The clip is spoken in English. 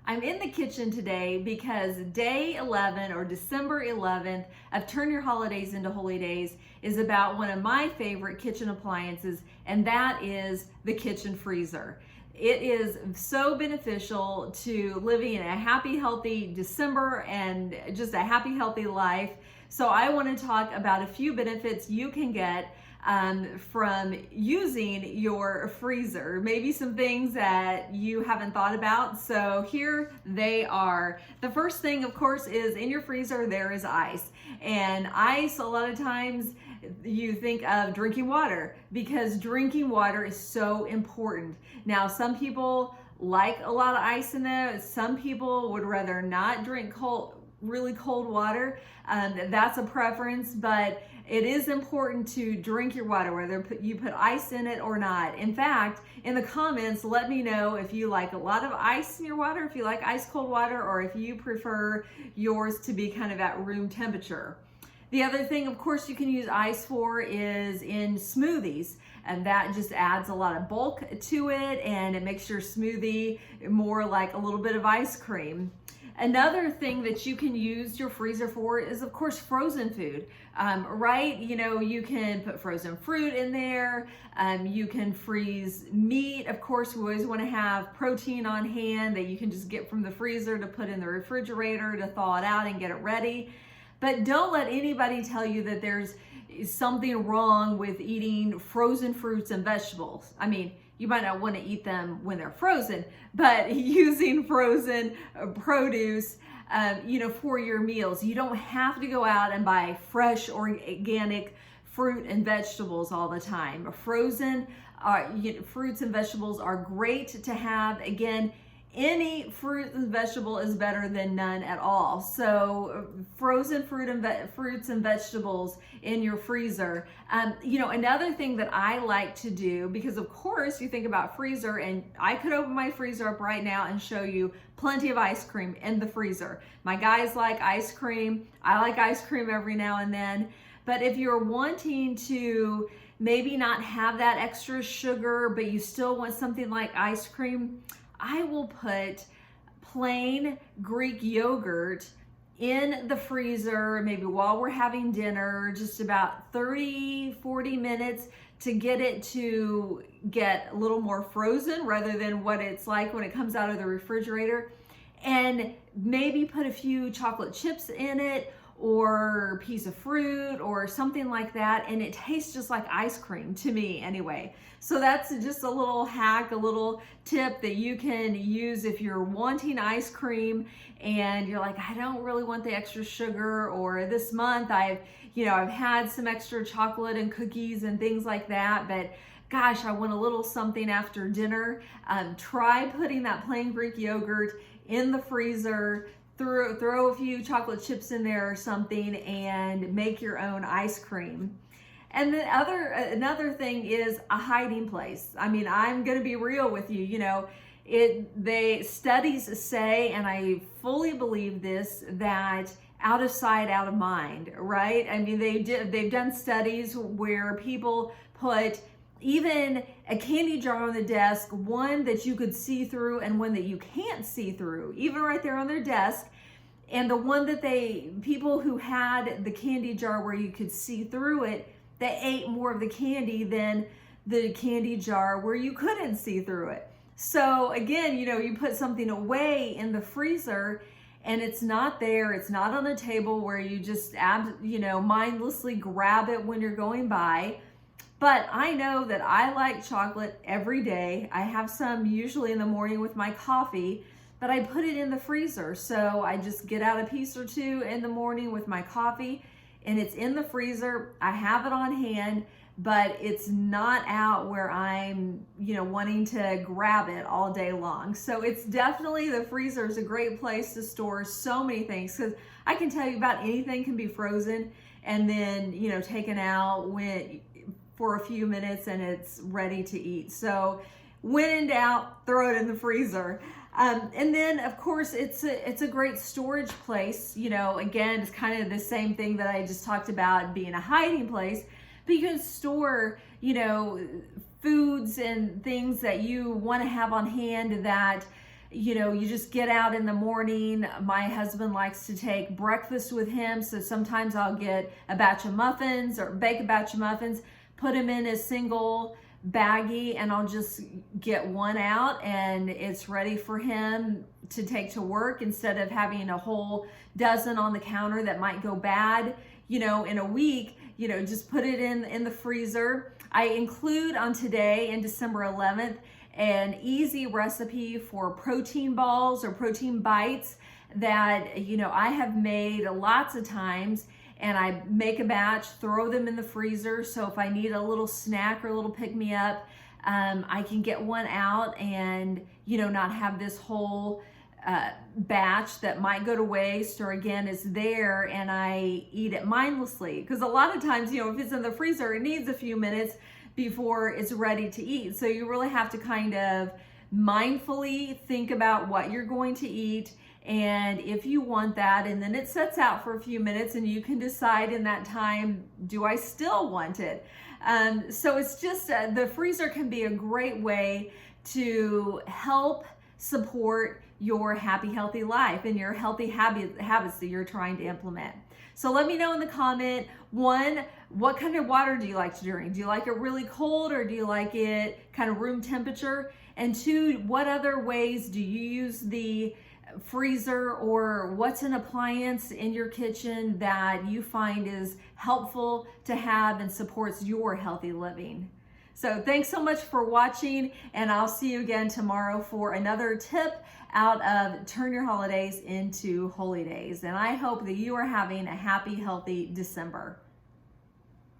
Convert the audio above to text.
I'm in the kitchen today because day 11 or December 11th of Turn Your Holidays into Holy Days is about one of my favorite kitchen appliances, and that is the kitchen freezer. It is so beneficial to living in a happy, healthy December and just a happy, healthy life. So I want to talk about a few benefits you can get from using your freezer. Maybe some things that you haven't thought about. So here they are. The first thing, of course, is in your freezer there is ice. And ice, a lot of times you think of drinking water because drinking water is so important. Now, some people like a lot of ice in there. Some people would rather not drink really cold water. That's a preference, but it is important to drink your water, whether you put ice in it or not. In fact, in the comments, let me know if you like a lot of ice in your water, if you like ice cold water, or if you prefer yours to be kind of at room temperature. The other thing, of course, you can use ice for is in smoothies, and that just adds a lot of bulk to it, and it makes your smoothie more like a little bit of ice cream. Another thing that you can use your freezer for is, of course, frozen food, right? You know, you can put frozen fruit in there. You can freeze meat. Of course, we always want to have protein on hand that you can just get from the freezer to put in the refrigerator to thaw it out and get it ready. But don't let anybody tell you that there's something wrong with eating frozen fruits and vegetables. I mean, you might not want to eat them when they're frozen, but using frozen produce, for your meals. You don't have to go out and buy fresh organic fruit and vegetables all the time. Frozen fruits and vegetables are great to have. Again, any fruit and vegetable is better than none at all. So frozen fruits and vegetables in your freezer. Another thing that I like to do, because of course you think about freezer, and I could open my freezer up right now and show you plenty of ice cream in the freezer. My guys like ice cream. I like ice cream every now and then. But if you're wanting to maybe not have that extra sugar, but you still want something like ice cream, I will put plain Greek yogurt in the freezer, maybe while we're having dinner, just about 30-40 minutes to get it to get a little more frozen rather than what it's like when it comes out of the refrigerator. And maybe put a few chocolate chips in it, or a piece of fruit or something like that, and it tastes just like ice cream to me anyway. So that's just a little hack, a little tip that you can use if you're wanting ice cream and you're like, I don't really want the extra sugar, or this month I've had some extra chocolate and cookies and things like that, but gosh, I want a little something after dinner. Try putting that plain Greek yogurt in the freezer, throw a few chocolate chips in there or something, and make your own ice cream. And the another thing is a hiding place. I mean, I'm going to be real with you. Studies say, and I fully believe this, that out of sight, out of mind, right? I mean, they've done studies where people put even a candy jar on the desk, one that you could see through and one that you can't see through, even right there on their desk. And the one that people who had the candy jar where you could see through it, they ate more of the candy than the candy jar where you couldn't see through it. So again, you put something away in the freezer and it's not there, it's not on a table where you just mindlessly grab it when you're going by. But I know that I like chocolate every day. I have some usually in the morning with my coffee, but I put it in the freezer. So I just get out a piece or two in the morning with my coffee, and it's in the freezer. I have it on hand, but it's not out where I'm, wanting to grab it all day long. So it's definitely, the freezer is a great place to store so many things, because I can tell you about anything can be frozen and then, taken out for a few minutes and it's ready to eat. So when in doubt, throw it in the freezer. And then of course it's a great storage place. Again, it's kind of the same thing that I just talked about being a hiding place, but you can store, foods and things that you want to have on hand that you just get out in the morning. My husband likes to take breakfast with him, so sometimes I'll get a batch of muffins or bake a batch of muffins, put them in a single baggie, and I'll just get one out and it's ready for him to take to work, instead of having a whole dozen on the counter that might go bad, in a week. Just put it in the freezer. I include on today, in December 11th, an easy recipe for protein balls or protein bites that, I have made lots of times, and I make a batch, throw them in the freezer. So if I need a little snack or a little pick-me-up, I can get one out and, not have this whole batch that might go to waste, or again is there and I eat it mindlessly. Because a lot of times, if it's in the freezer, it needs a few minutes before it's ready to eat. So you really have to kind of mindfully think about what you're going to eat, and if you want that, and then it sets out for a few minutes and you can decide in that time, do I still want it? So it's just, the freezer can be a great way to help support your happy, healthy life and your healthy habits that you're trying to implement. So let me know in the comment, 1, what kind of water do you like to drink? Do you like it really cold, or do you like it kind of room temperature? And 2, what other ways do you use the freezer, or what's an appliance in your kitchen that you find is helpful to have and supports your healthy living? So thanks so much for watching, and I'll see you again tomorrow for another tip out of Turn Your Holidays into Holy Days. And I hope that you are having a happy, healthy December.